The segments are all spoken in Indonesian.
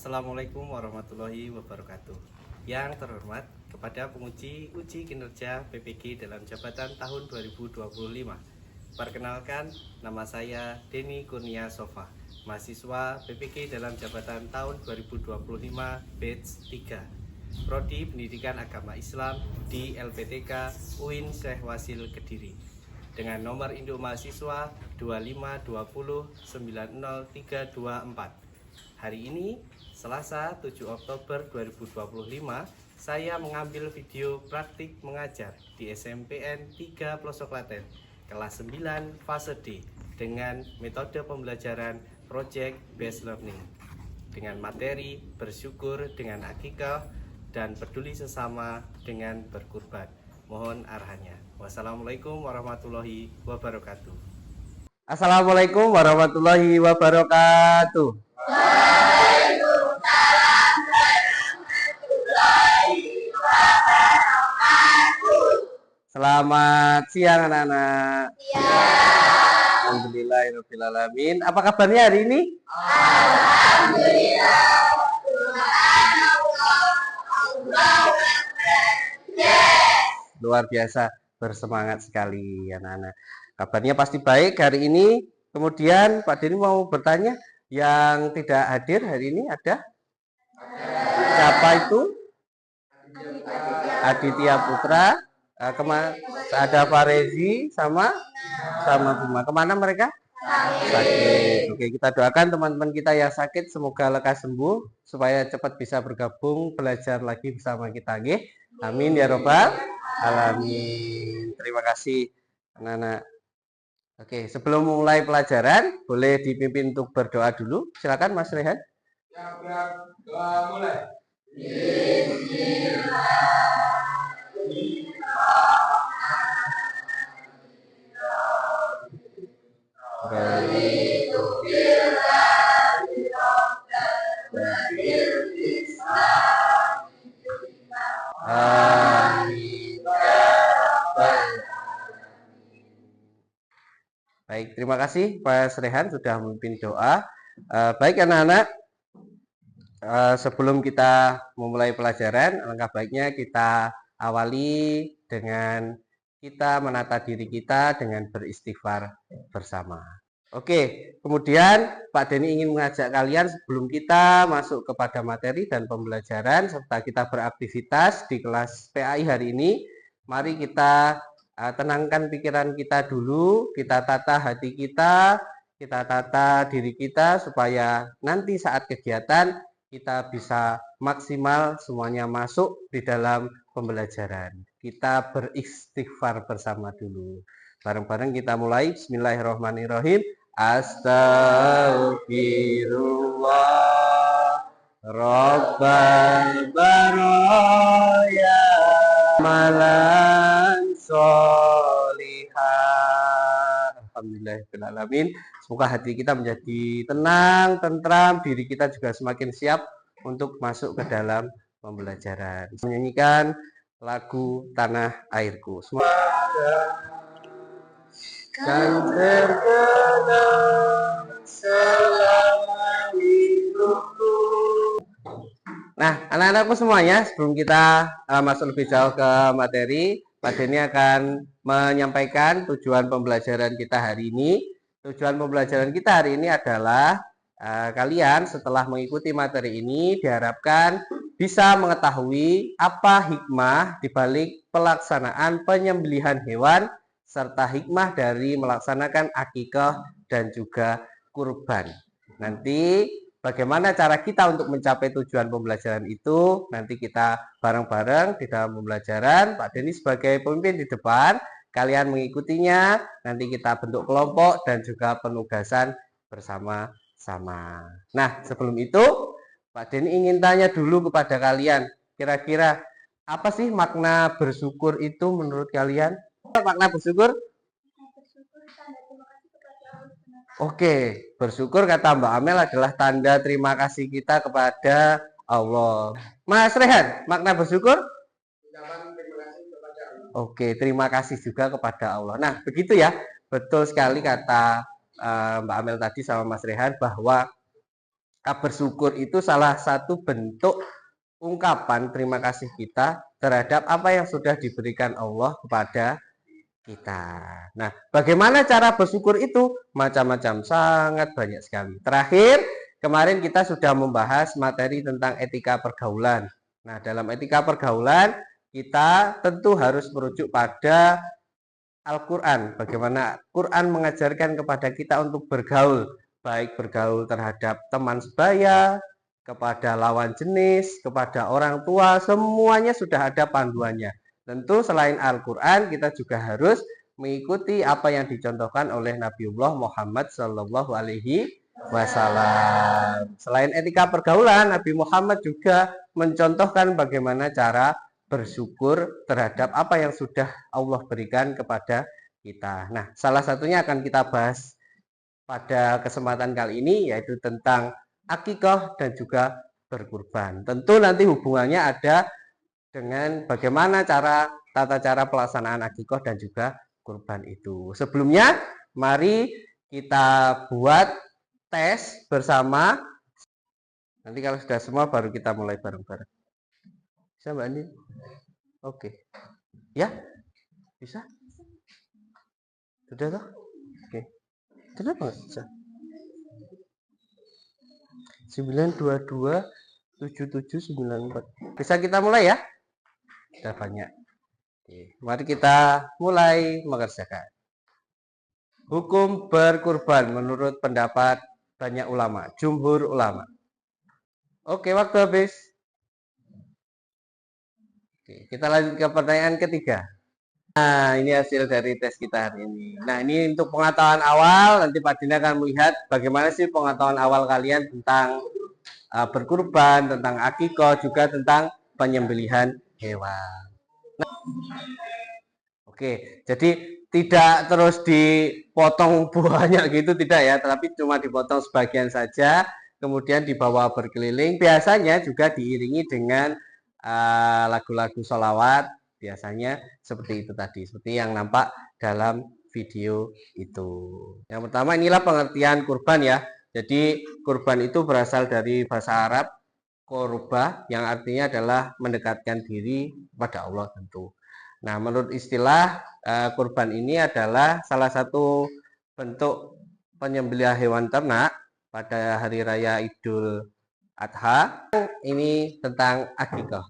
Assalamualaikum warahmatullahi wabarakatuh. Yang terhormat kepada penguji uji kinerja PPG dalam jabatan tahun 2025. Perkenalkan, nama saya Denny Kurnia Sofa, mahasiswa PPG dalam jabatan tahun 2025 batch 3. Prodi Pendidikan Agama Islam di LPTK UIN Syekh Wasil Kediri. Dengan nomor induk mahasiswa 252090324. Hari ini, Selasa 7 Oktober 2025, saya mengambil video praktik mengajar di SMPN 3 Pelosok Klaten, kelas 9 fase D, dengan metode pembelajaran Project Based Learning, dengan materi bersyukur dengan akikah dan peduli sesama dengan berkurban. Mohon arahannya. Wassalamualaikum warahmatullahi wabarakatuh. Assalamualaikum warahmatullahi wabarakatuh. Selamat siang anak-anak. Alhamdulillahirrahmanirrahim. Apa kabarnya hari ini? Luar biasa, bersemangat sekali anak-anak. Kabarnya pasti baik hari ini. Kemudian Pak Denny mau bertanya, yang tidak hadir hari ini ada? Siapa itu? Aditya Putra. Ada Pak Rezi sama Bima. Kemana mereka? Sakit. Oke, kita doakan teman-teman kita yang sakit semoga lekas sembuh supaya cepat bisa bergabung belajar lagi bersama kita. Oke? Amin ya robbal alamin. Terima kasih anak-anak. Oke, sebelum mulai pelajaran boleh dipimpin untuk berdoa dulu. Silakan Mas Rehan. Ya, doa mulai. Baik, terima kasih Pak Rehan sudah memimpin doa. Baik anak-anak, sebelum kita memulai pelajaran, alangkah baiknya kita awali dengan kita menata diri kita dengan beristighfar bersama. Oke, kemudian Pak Denny ingin mengajak kalian sebelum kita masuk kepada materi dan pembelajaran serta kita beraktivitas di kelas PAI hari ini, mari kita tenangkan pikiran kita dulu, kita tata hati kita tata diri kita supaya nanti saat kegiatan kita bisa maksimal semuanya masuk di dalam pembelajaran. Kita beristighfar bersama dulu. Bareng-bareng kita mulai. Bismillahirrahmanirrahim. Astagfirullah Rabbal baraya malan solihah. Alhamdulillahirrahmanirrahim. Semoga hati kita menjadi tenang, tentram, diri kita juga semakin siap untuk masuk ke dalam pembelajaran. Menyanyikan lagu Tanah Airku. Semoga kan terkenang selama hidupku. Nah, anak-anakku semuanya, sebelum kita masuk lebih jauh ke materi, Pak Denny akan menyampaikan tujuan pembelajaran kita hari ini. Tujuan pembelajaran kita hari ini adalah kalian setelah mengikuti materi ini diharapkan bisa mengetahui apa hikmah di balik pelaksanaan penyembelihan hewan serta hikmah dari melaksanakan akikah dan juga kurban. Nanti bagaimana cara kita untuk mencapai tujuan pembelajaran itu, nanti kita bareng-bareng di dalam pembelajaran. Pak Denny sebagai pemimpin di depan, kalian mengikutinya, nanti kita bentuk kelompok dan juga penugasan bersama-sama. Nah, sebelum itu, Pak Denny ingin tanya dulu kepada kalian, kira-kira apa sih makna bersyukur itu menurut kalian? Makna bersyukur? Oke, bersyukur kata Mbak Amel adalah tanda terima kasih kita kepada Allah. Mas Rehan, makna bersyukur? Oke, terima kasih juga kepada Allah. Nah, begitu ya. Betul sekali kata Mbak Amel tadi sama Mas Rehan bahwa bersyukur itu salah satu bentuk ungkapan terima kasih kita terhadap apa yang sudah diberikan Allah kepada kita. Nah, bagaimana cara bersyukur itu? Macam-macam, sangat banyak sekali. Terakhir, kemarin kita sudah membahas materi tentang etika pergaulan. Nah, dalam etika pergaulan, kita tentu harus merujuk pada Al-Quran. Bagaimana Quran mengajarkan kepada kita untuk bergaul, baik bergaul terhadap teman sebaya, kepada lawan jenis, kepada orang tua, semuanya sudah ada panduannya. Tentu selain Al-Quran, kita juga harus mengikuti apa yang dicontohkan oleh Nabiullah Muhammad Shallallahu Alaihi Wasallam. Selain etika pergaulan, Nabi Muhammad juga mencontohkan bagaimana cara bersyukur terhadap apa yang sudah Allah berikan kepada kita. Nah, salah satunya akan kita bahas pada kesempatan kali ini, yaitu tentang akikah dan juga berkurban. Tentu nanti hubungannya ada dengan bagaimana tata cara pelaksanaan akikah dan juga kurban itu. Sebelumnya, mari kita buat tes bersama. Nanti kalau sudah semua baru kita mulai bareng-bareng. Bisa Mbak Andi? Oke. Ya? Bisa? Sudah toh? Oke. Kenapa nggak bisa? 9227794. Bisa kita mulai ya? Sudah banyak. Oke, mari kita mulai mengerjakan. Hukum berkurban menurut pendapat banyak ulama, jumhur ulama. Oke, waktu habis. Oke, kita lanjut ke pertanyaan ketiga. Nah, ini hasil dari tes kita hari ini. Nah, ini untuk pengetahuan awal. Nanti Pak Dina akan melihat bagaimana sih pengetahuan awal kalian tentang berkurban, tentang akikah, juga tentang penyembelihan hewan. Nah, oke, jadi tidak terus dipotong buahnya gitu, tidak ya, tapi cuma dipotong sebagian saja, kemudian dibawa berkeliling. Biasanya juga diiringi dengan lagu-lagu sholawat. Biasanya seperti itu tadi, seperti yang nampak dalam video itu. Yang pertama, inilah pengertian kurban ya. Jadi kurban itu berasal dari bahasa Arab korba, yang artinya adalah mendekatkan diri kepada Allah tentu. Nah, menurut istilah kurban ini adalah salah satu bentuk penyembelihan hewan ternak pada hari raya Idul Adha. Ini tentang akikah.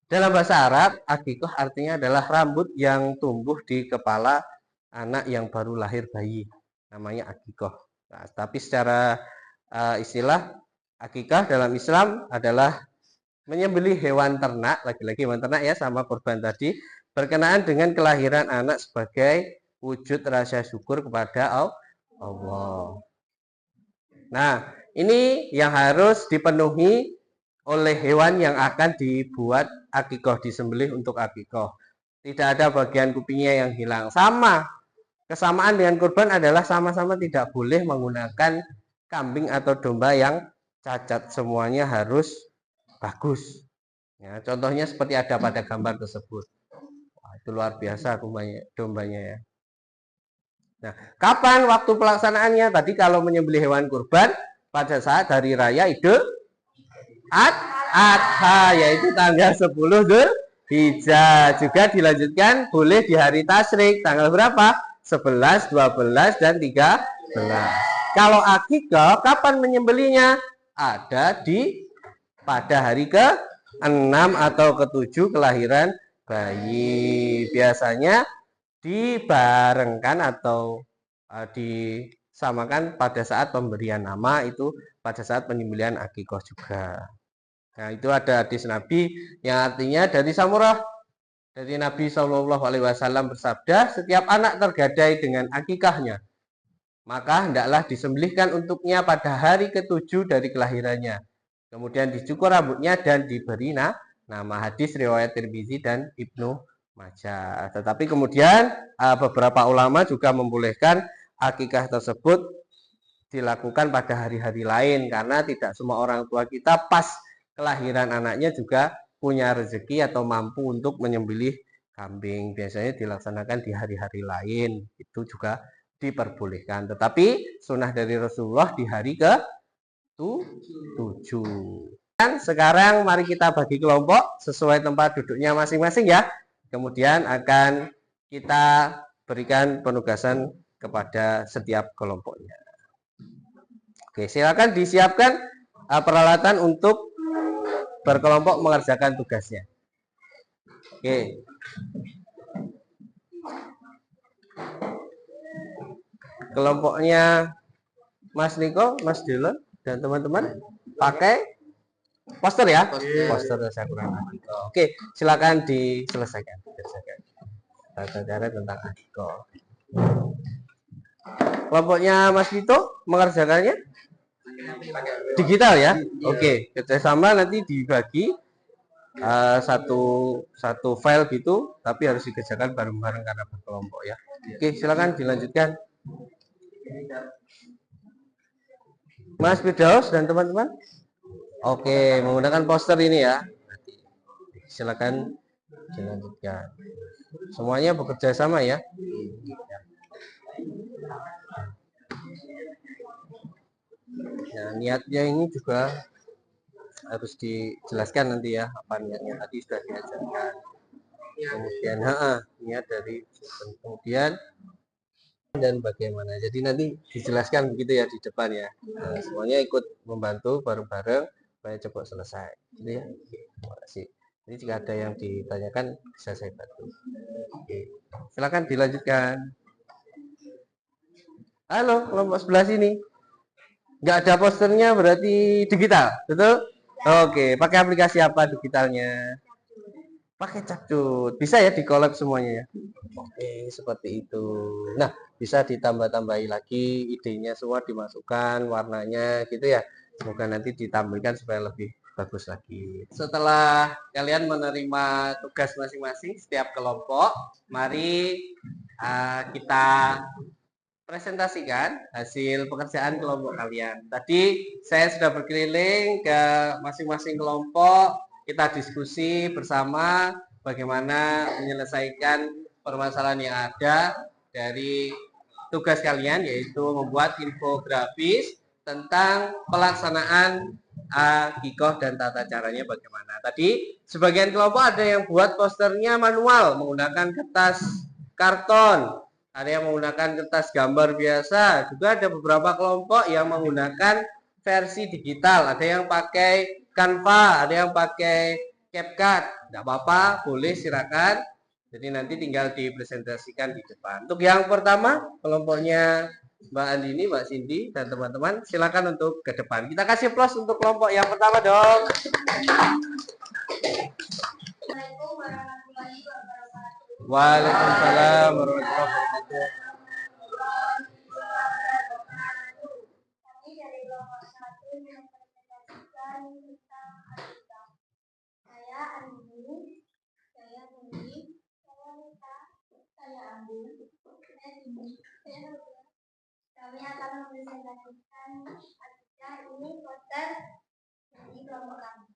Dalam bahasa Arab, akikah artinya adalah rambut yang tumbuh di kepala anak yang baru lahir bayi. Namanya akikah. Nah, tapi secara istilah, akikah dalam Islam adalah menyembelih hewan ternak, lagi-lagi hewan ternak ya, sama kurban tadi, berkenaan dengan kelahiran anak sebagai wujud rasa syukur kepada Allah. Nah, ini yang harus dipenuhi oleh hewan yang akan dibuat akikah, disembelih untuk akikah. Tidak ada bagian kupingnya yang hilang. Kesamaan dengan kurban adalah sama-sama tidak boleh menggunakan kambing atau domba yang cacat. Semuanya harus bagus. Ya, contohnya seperti ada pada gambar tersebut. Wah, itu luar biasa dombanya ya. Nah, kapan waktu pelaksanaannya? Tadi kalau menyembelih hewan kurban pada saat hari raya Idul Adha, yaitu tanggal 10 Dzulhijjah. Juga dilanjutkan boleh di hari tasyrik, tanggal berapa? 11, 12, dan 13. Kalau akikah, kapan menyembelihnya? Ada pada hari ke-6 atau ke-7 kelahiran bayi. Biasanya dibarengkan atau disamakan pada saat pemberian nama, itu pada saat penyembelihan akikah juga. Nah, itu ada hadis Nabi yang artinya dari Samurah, dari Nabi Shallallahu Alaihi Wasallam bersabda, setiap anak tergadai dengan akikahnya, maka hendaklah disembelihkan untuknya pada hari ke-7 dari kelahirannya. Kemudian dicukur rambutnya dan diberi nama. Hadis riwayat Tirmizi dan Ibnu Majah. Tetapi kemudian beberapa ulama juga membolehkan akikah tersebut dilakukan pada hari-hari lain, karena tidak semua orang tua kita pas kelahiran anaknya juga punya rezeki atau mampu untuk menyembelih kambing. Biasanya dilaksanakan di hari-hari lain, itu juga diperbolehkan. Tetapi sunnah dari Rasulullah di hari ke-7 7. Dan sekarang mari kita bagi kelompok sesuai tempat duduknya masing-masing ya. Kemudian akan kita berikan penugasan kepada setiap kelompoknya. Oke, silakan disiapkan peralatan untuk berkelompok mengerjakan tugasnya. Oke. Kelompoknya Mas Niko, Mas Dylan, dan teman-teman pakai poster ya? Poster saya kurang Adhiko. Oke, silakan diselesaikan. Tata cara tentang Adhiko. Kelompoknya Mas Vito mengerjakannya digital ya? Oke, kerjasama nanti dibagi satu file gitu, tapi harus dikerjakan bareng-bareng karena berkelompok ya. Oke, silakan dilanjutkan. Mas Firdaus dan teman-teman. Oke, menggunakan poster ini ya. Silakan dilanjutkan. Semuanya bekerja sama ya. Nah, niatnya ini juga harus dijelaskan nanti ya, apa niatnya tadi sudah diajarkan. Kemudian niat dari kemudian dan bagaimana. Jadi nanti dijelaskan begitu ya di depan ya. Nah, semuanya ikut membantu bareng-bareng supaya cepat selesai. Gitu ya. Terima kasih. Jadi jika ada yang ditanyakan bisa saya bantu. Oke. Silakan dilanjutkan. Halo, kelompok sebelah sini. Nggak ada posternya berarti digital, betul? Oke, pakai aplikasi apa digitalnya? Pakai Capcut. Bisa ya di-collab semuanya ya? Oke, seperti itu. Nah, bisa ditambah-tambahi lagi idenya, semua dimasukkan warnanya gitu ya. Semoga nanti ditampilkan supaya lebih bagus lagi. Setelah kalian menerima tugas masing-masing setiap kelompok, mari kita presentasikan hasil pekerjaan kelompok kalian. Tadi saya sudah berkeliling ke masing-masing kelompok, kita diskusi bersama bagaimana menyelesaikan permasalahan yang ada dari tugas kalian, yaitu membuat infografis tentang pelaksanaan Akikoh dan tata caranya bagaimana. Tadi sebagian kelompok ada yang buat posternya manual menggunakan kertas karton, ada yang menggunakan kertas gambar biasa, juga ada beberapa kelompok yang menggunakan versi digital, ada yang pakai Canva, ada yang pakai CapCut. Tidak apa-apa, boleh silakan. Jadi nanti tinggal dipresentasikan di depan. Untuk yang pertama, kelompoknya Mbak Andini, Mbak Cindy, dan teman-teman, silakan untuk ke depan. Kita kasih plus untuk kelompok yang pertama dong. Waalaikumsalam warahmatullahi wabarakatuh. Saya Andini, saya Budi, saya Rita, saya Ambu, saya Dini, saya Rubia. Kami akan mempresentasikan acara ini poster dari kelompok kami.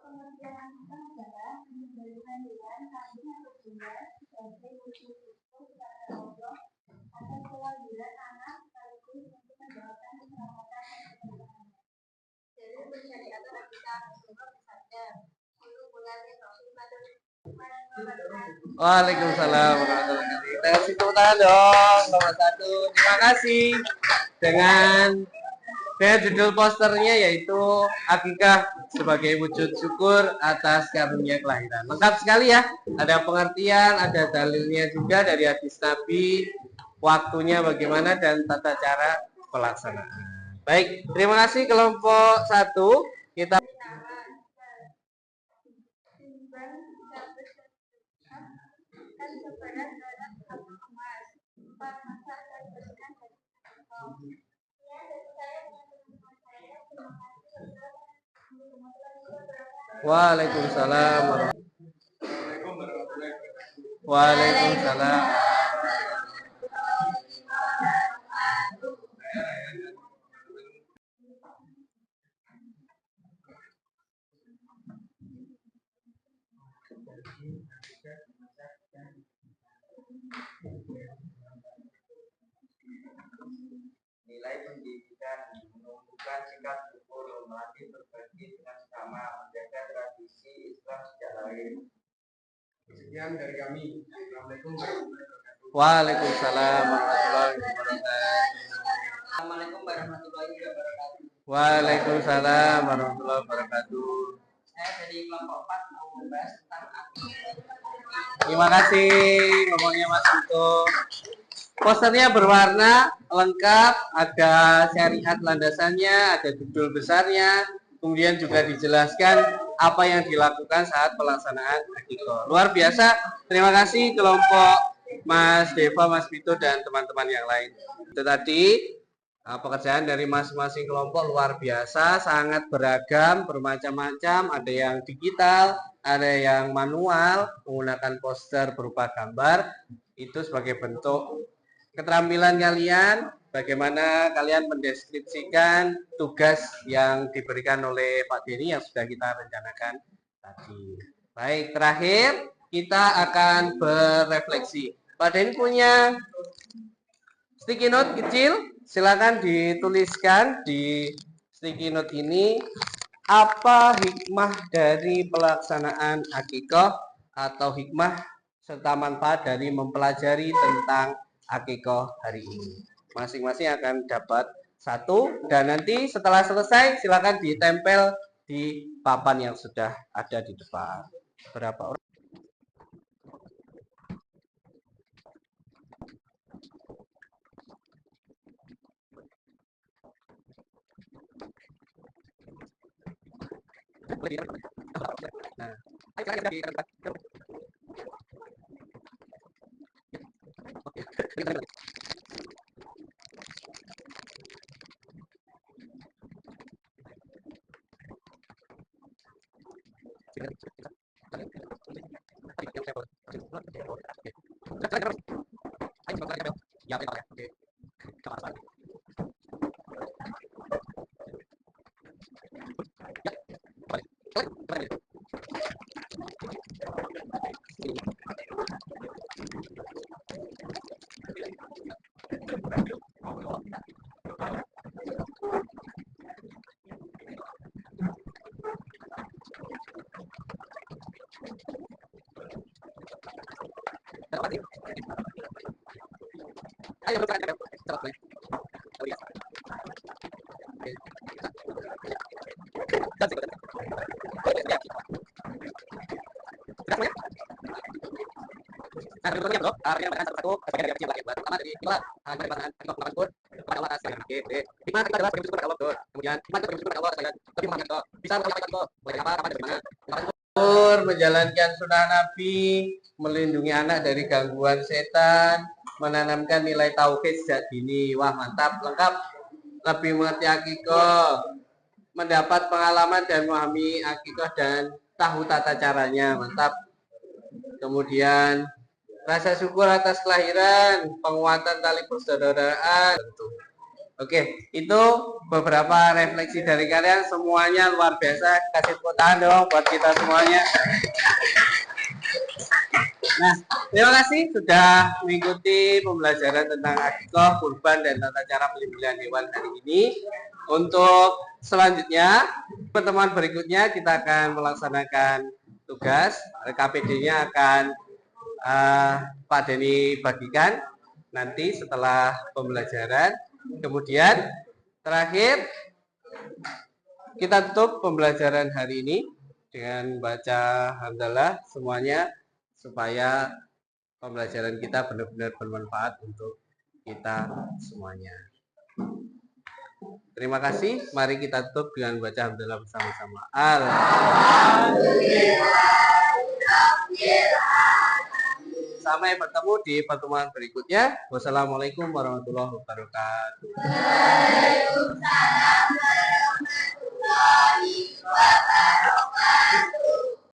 Pengertian angkutan adalah memberikan dengan kambing atau domba sebagai wujud syukur kepada Allah atas kelahiran anak sekaligus untuk mendoakan keselamatan dan keberkahan. Jadi bersyariatan kita semua bersabda, "Kullu bulannya Ramadan." Waalaikumsalam warahmatullahi wabarakatuh. Kita kasih tepuk tangan dong. Nomor 1. Terima kasih. Dengan judul posternya yaitu Akikah sebagai wujud syukur atas karunia kelahiran. Lengkap sekali ya. Ada pengertian, ada dalilnya juga dari hadis Nabi, waktunya bagaimana dan tata cara pelaksanaan. Baik, terima kasih kelompok 1. Kita Waalaikumsalam. Waalaikumsalam. Nilai pendidikan menunjukkan sikap syukur, melatih berbagi dengan sesama, menjaga tradisi Islam sejak lahir. Sekian dari kami. Assalamualaikum warahmatullahi wabarakatuh. Waalaikumsalam warahmatullahi wabarakatuh. Assalamualaikum warahmatullahi wabarakatuh. Waalaikumsalam warahmatullahi wabarakatuh. Saya dari kelompok 4 mau membahas tentang Terima kasih ngomongnya Mas Vito. Posternya berwarna lengkap, ada syariat landasannya, ada judul besarnya, kemudian juga dijelaskan apa yang dilakukan saat pelaksanaan akikah. Luar biasa. Terima kasih kelompok Mas Deva, Mas Vito, dan teman-teman yang lain. Itu tadi pekerjaan dari masing-masing kelompok luar biasa, sangat beragam, bermacam-macam. Ada yang digital, ada yang manual, menggunakan poster berupa gambar. Itu sebagai bentuk keterampilan kalian, bagaimana kalian mendeskripsikan tugas yang diberikan oleh Pak Denny yang sudah kita rencanakan tadi. Baik, terakhir kita akan berefleksi. Pak Denny punya sticky note kecil, silakan dituliskan di sticky note ini apa hikmah dari pelaksanaan akikah atau hikmah serta manfaat dari mempelajari tentang akikah hari ini. Masing-masing akan dapat satu, dan nanti setelah selesai silakan ditempel di papan yang sudah ada di depan. Berapa orang? Nah, menjalankan sunnah Nabi, melindungi anak dari gangguan setan, menanamkan nilai tauhid sejak dini. Wah, mantap, lengkap. Lebih mengerti akikah, mendapat pengalaman dan memahami akikah dan tahu tata caranya. Mantap. Kemudian rasa syukur atas kelahiran, penguatan tali persaudaraan. Oke, itu beberapa refleksi dari kalian, semuanya luar biasa. Kasih tepuk tangan dong buat kita semuanya. Nah, terima kasih sudah mengikuti pembelajaran tentang akikah, kurban, dan tata cara penyembelihan hewan hari ini. Untuk selanjutnya, pertemuan berikutnya kita akan melaksanakan tugas. KPD-nya akan Pak Denny bagikan nanti setelah pembelajaran. Kemudian terakhir kita tutup pembelajaran hari ini dengan baca hamdalah semuanya supaya pembelajaran kita benar-benar bermanfaat untuk kita semuanya. Terima kasih. Mari kita tutup dengan baca hamdalah bersama-sama. Sampai bertemu di pertemuan berikutnya. Wassalamualaikum warahmatullahi wabarakatuh. Waalaikumsalam warahmatullahi wabarakatuh.